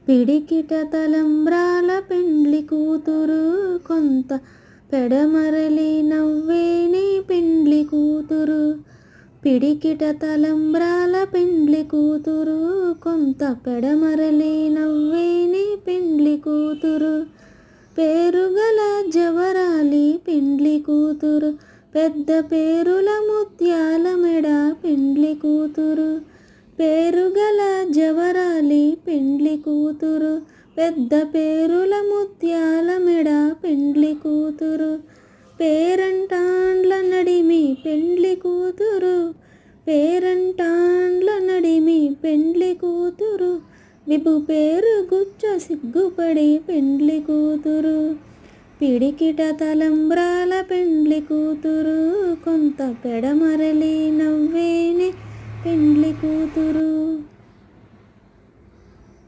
పిడికిట తలంబ్రాల పెండ్లి కూతురు కొంత పెడమరలి నవ్వేని పెండ్లి కూతురు. పిడికిట తలంబ్రాల పెండ్లి కూతురు కొంత పెడమరలి నవ్వేని పెండ్లి కూతురు. పేరుగల జవరాలి పెండ్లి కూతురు పెద్ద పేరుల ముత్యాల మెడ పెండ్లి కూతురు. పేరుగల జవరాలి పెండ్లి కూతురు పెద్ద పేరుల ముత్యాల మెడ పెండ్లి కూతురు. పేరంటాండ్ల నడిమి పెండ్లి కూతురు పేరంటాండ్ల నడిమి పెండ్లి కూతురు. విపు పేరు గుచ్చ సిగ్గుపడి పెండ్లి కూతురు. పిడికిట తలంబ్రాల పెండ్లి కూతురు కొంత పెడమరలి నవ్వేని పెండ్లి కూతురు.